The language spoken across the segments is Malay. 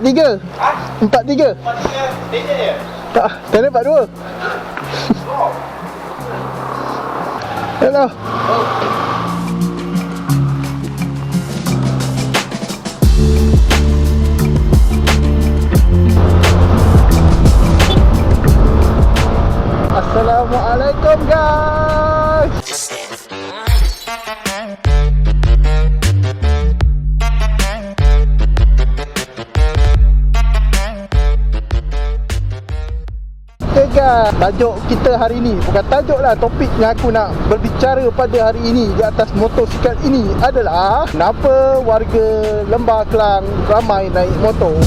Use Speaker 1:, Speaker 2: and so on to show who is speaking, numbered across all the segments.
Speaker 1: 43. 43. Tak, tadi 42. Hello. Assalamualaikum guys. Okay guys, tajuk kita hari ini, bukan tajuk lah, topik yang aku nak berbicara pada hari ini di atas motosikal ini adalah kenapa warga Lembah Kelang ramai naik motor.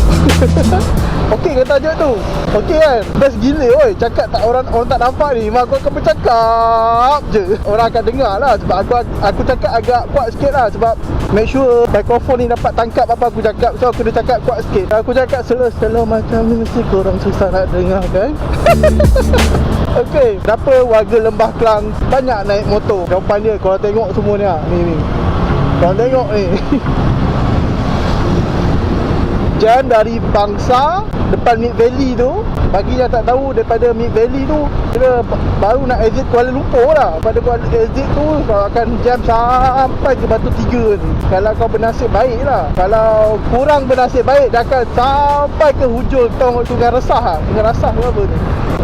Speaker 1: Okey ke tajuk tu? Okey kan? Best gila oi. Cakap tak orang tak nampak ni, mak aku akan bercakap je. Orang akan dengar lah. Sebab aku cakap agak kuat sikit lah. Sebab make sure mikrofon ni dapat tangkap apa aku cakap. So aku dah cakap kuat sikit. Aku cakap slow macam ni mesti korang susah nak dengar kan. Okey, kenapa warga Lembah Kelang banyak naik motor? Jawapan dia korang tengok semua ni lah. Ni korang tengok ni. Jalan dari Bangsa depan Mid Valley tu, bagi yang tak tahu, daripada Mid Valley tu kira baru nak exit Kuala Lumpur lah. Pada Kuala exit tu kau akan jam sampai ke Batu Tiga ni. Kalau kau bernasib baik lah. Kalau kurang bernasib baik, dia akan sampai ke hujung tong Sungai Resah lah. Sungai Resah ke apa ni.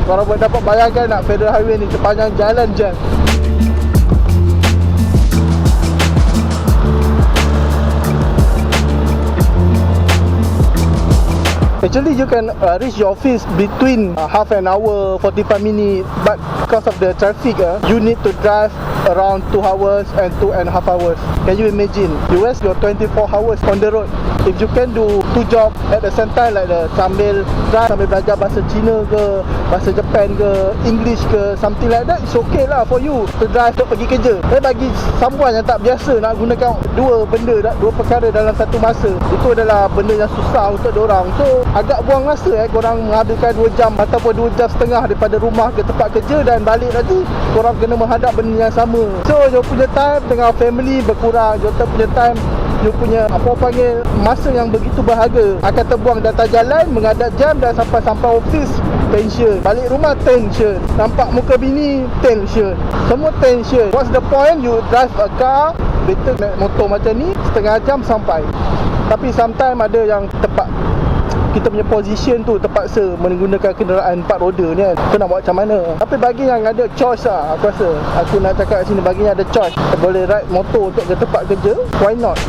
Speaker 1: Korang boleh dapat bayangkan nak Federal Highway ni sepanjang jalan jam. Actually you can reach your office between half an hour, 45 minutes, but because of the traffic you need to drive around 2 hours and 2.5 hours. Can you imagine? US you're 24 hours on the road. If you can do 2 jobs at the same time, like sambil drive, sambil belajar bahasa Cina ke, bahasa Japan ke, English ke, something like that, it's okay lah for you to drive untuk pergi kerja. Tapi bagi someone yang tak biasa nak gunakan dua perkara dalam satu masa, itu adalah benda yang susah untuk diorang. So agak buang masa korang menghabiskan 2 jam ataupun 2 jam setengah daripada rumah ke tempat kerja, dan balik lagi korang kena menghadap benda yang sama. So you punya time dengan family berkurang, you punya time, you punya apa panggil masa yang begitu berharga akan terbuang di atas jalan menghadap jam, dan sampai office tension, balik rumah tension, nampak muka bini tension, semua tension. What's the point you drive a car? Better naik motor macam ni, setengah jam sampai. Tapi sometimes ada yang tepat, kita punya position tu terpaksa menggunakan kenderaan 4 roda ni kan. Tu nak buat macam mana? Tapi bagi yang ada choice lah, aku rasa, aku nak cakap kat sini, bagi yang ada choice, boleh ride motor untuk ke tempat kerja, why not?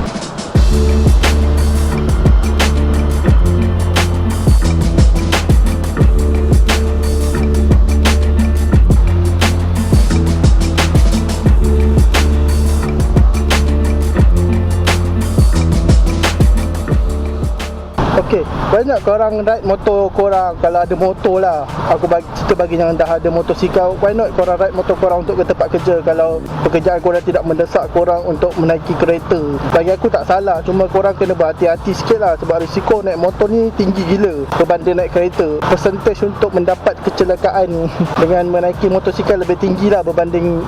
Speaker 1: Okay, banyak korang ride motor korang. Kalau ada motor lah, aku bagi yang dah ada motosikal, why not korang ride motor korang untuk ke tempat kerja. Kalau pekerjaan korang tidak mendesak korang untuk menaiki kereta, bagi aku tak salah. Cuma korang kena berhati-hati sikit lah, sebab risiko naik motor ni tinggi gila berbanding naik kereta. Percentage untuk mendapat kecelakaan dengan menaiki motosikal lebih tinggi lah berbanding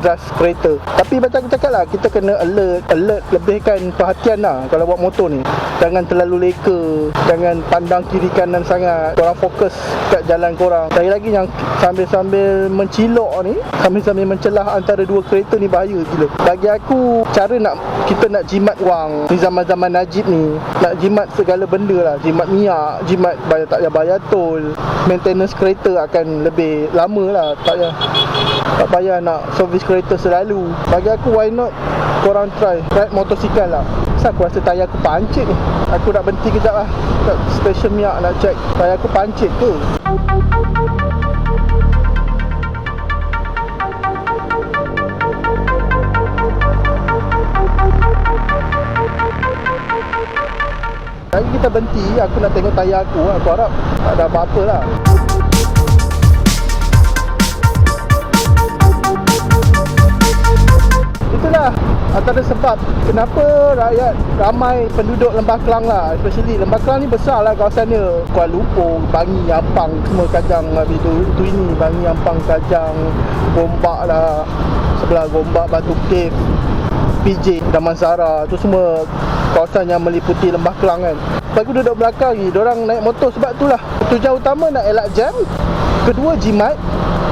Speaker 1: drive kereta. Tapi macam aku cakap lah, kita kena alert, lebihkan perhatian lah kalau buat motor ni. Jangan terlalu leka, jangan pandang kiri kanan sangat. Korang fokus kat jalan korang. Lagi yang sambil-sambil mencilok ni, sambil-sambil mencelah antara dua kereta ni, bahaya gila. Bagi aku, cara kita nak jimat wang di zaman-zaman Najib ni, nak jimat segala benda lah. Jimat minyak, jimat tak payah bayar tol, maintenance kereta akan lebih lama lah. Tak payah nak servis kereta selalu. Bagi aku, why not korang try ride motosikal lah. Aku rasa tayar aku pancit ni. Aku nak berhenti kejap lah kat stesen minyak nak check tayar aku pancit ke. Lagi kita berhenti, aku nak tengok tayar aku. Aku harap tak ada apa-apa lah. Itulah antara sebab kenapa rakyat ramai penduduk Lembah Kelang lah. Especially Lembah Kelang ni besar lah kawasan dia. Kuala Lumpur, Bangi, Ampang, semua Kajang habis tu ini. Bangi, Ampang, Kajang, Gombak lah, sebelah Gombak, Batu Cave, PJ, Damansara, tu semua kawasan yang meliputi Lembah Kelang kan. Aku duduk belakang ni, diorang naik motor sebab tu lah. Tujuan utama nak elak jam, kedua jimat,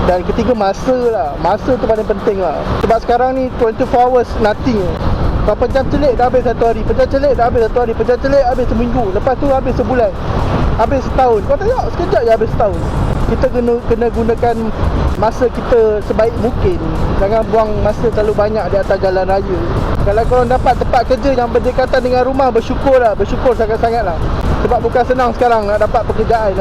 Speaker 1: dan ketiga masa lah. Masa tu paling penting lah. Sebab sekarang ni 24 hours nothing. Berapa jam celik dah habis satu hari, pejam celik dah habis satu hari, pejam celik habis seminggu, lepas tu habis sebulan, habis setahun. Kau tengok sekejap je habis setahun. Kita kena gunakan masa kita sebaik mungkin. Jangan buang masa terlalu banyak di atas jalan raya. Kalau korang dapat tempat kerja yang berdekatan dengan rumah, bersyukur lah, bersyukur sangat-sangat lah. Sebab bukan senang sekarang nak dapat pekerjaan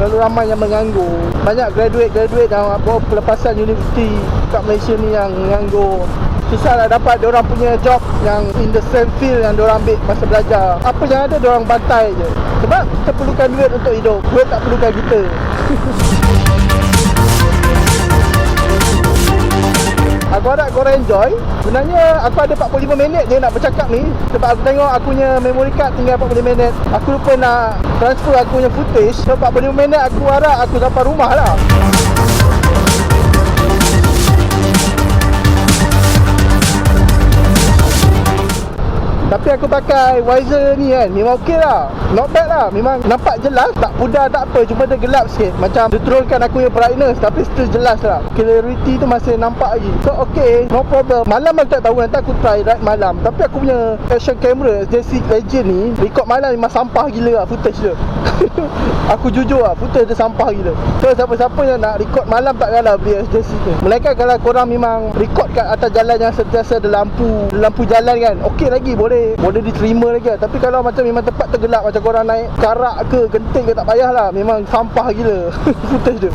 Speaker 1: Terlalu ramai yang menganggur. Banyak graduate yang pelepasan universiti kat Malaysia ni yang menganggur. Susah lah dapat diorang punya job yang in the same field yang diorang ambil masa belajar. Apa yang ada diorang bantai je. Sebab kita perlukan duit untuk hidup, duit tak perlukan kita. Aku harap korang enjoy. Sebenarnya aku ada 45 minit je nak bercakap ni. Sebab aku tengok aku punya memory card tinggal 40 minit. Aku lupa nak transfer aku punya footage. So 45 minit aku harap aku sampai rumah lah. Tapi aku pakai visor ni kan, memang okey lah. Not bad lah, memang nampak jelas. Tak pudar tak apa, cuma dia gelap sikit. Macam dia turunkan aku punya brightness, tapi still jelas lah. Clarity tu masih nampak lagi. So okey, no problem. Malam aku tak tahu, nanti aku try ride malam. Tapi aku punya action camera SJC Legend ni, record malam memang sampah gila lah footage dia. Aku jujur lah, footage dia sampah gila. So siapa-siapa yang nak record malam tak payahlah beli SJC tu. Melainkan kalau korang memang record kat atas jalan yang sentiasa ada lampu jalan kan, okey lagi, boleh diterima lagi lah. Tapi kalau macam memang tempat tergelap, macam korang naik karak ke genting ke, tak payahlah. Memang sampah gila footage dia.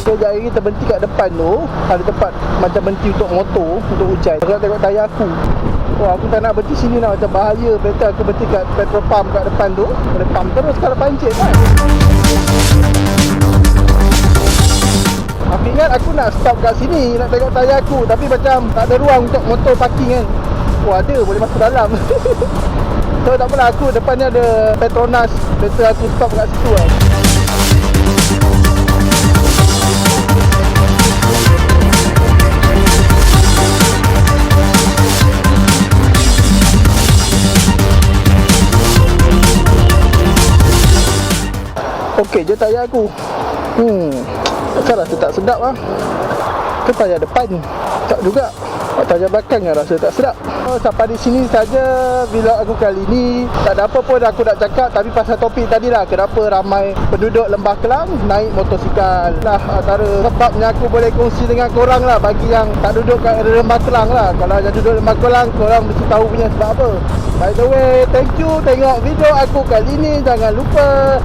Speaker 1: Sekejap lagi kita berhenti kat depan tu. Ada tempat macam berhenti untuk motor, untuk hujan. Aku nak tengok tayar aku. Wah, aku tak nak berhenti sini lah, macam bahaya. Better aku berhenti kat petrol pump kat depan tu. Ada pump terus kalau pancit kan. Aku ingat aku nak stop kat sini, nak tengok tayar aku. Tapi macam tak ada ruang untuk motor parking kan. Oh ada, boleh masuk dalam. So tak apalah, aku depan ni ada Petronas. Better aku stop kat situ lah. Okey je tayar aku. Asal rasa tak sedap lah. Ke tayar depan? Tak juga. Tayar belakang yang rasa tak sedap. Sampai di sini saja vlog aku kali ni. Tak ada apa pun aku nak cakap, tapi pasal topik tadi lah, kenapa ramai penduduk Lembah Kelang naik motosikal lah. Antara sebabnya aku boleh kongsi dengan korang lah, bagi yang tak duduk kat Lembah Kelang lah. Kalau yang duduk Lembah Kelang, korang mesti tahu punya sebab apa. By the way, thank you tengok video aku kali ni. Jangan lupa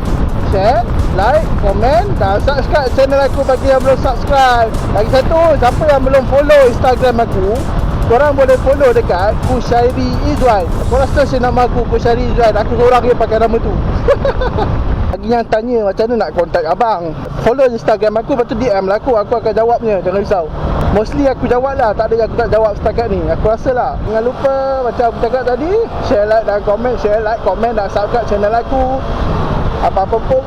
Speaker 1: share, like, komen dan subscribe channel aku bagi yang belum subscribe. Lagi satu, siapa yang belum follow Instagram aku, korang boleh follow dekat Qusyaire Ezwan. Korang search nama aku Qusyaire Ezwan. Aku seorang je pakai nama tu. Bagi yang tanya macam mana nak contact abang, follow Instagram aku, lepas tu DM lah aku akan jawabnya, jangan risau. Mostly aku jawab lah, tak ada yang aku tak jawab setakat ni. Aku rasa lah. Jangan lupa macam aku cakap tadi, share, like dan komen. Share, like, komen dan subscribe channel aku. Apa-apa pun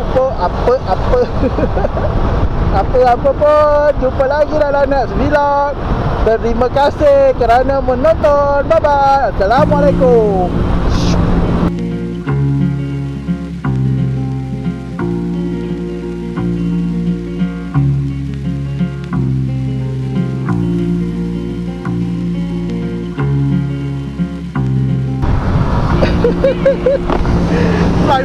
Speaker 1: jumpa lagi dalam next vlog. Terima kasih kerana menonton. Bye bye. Assalamualaikum. Fly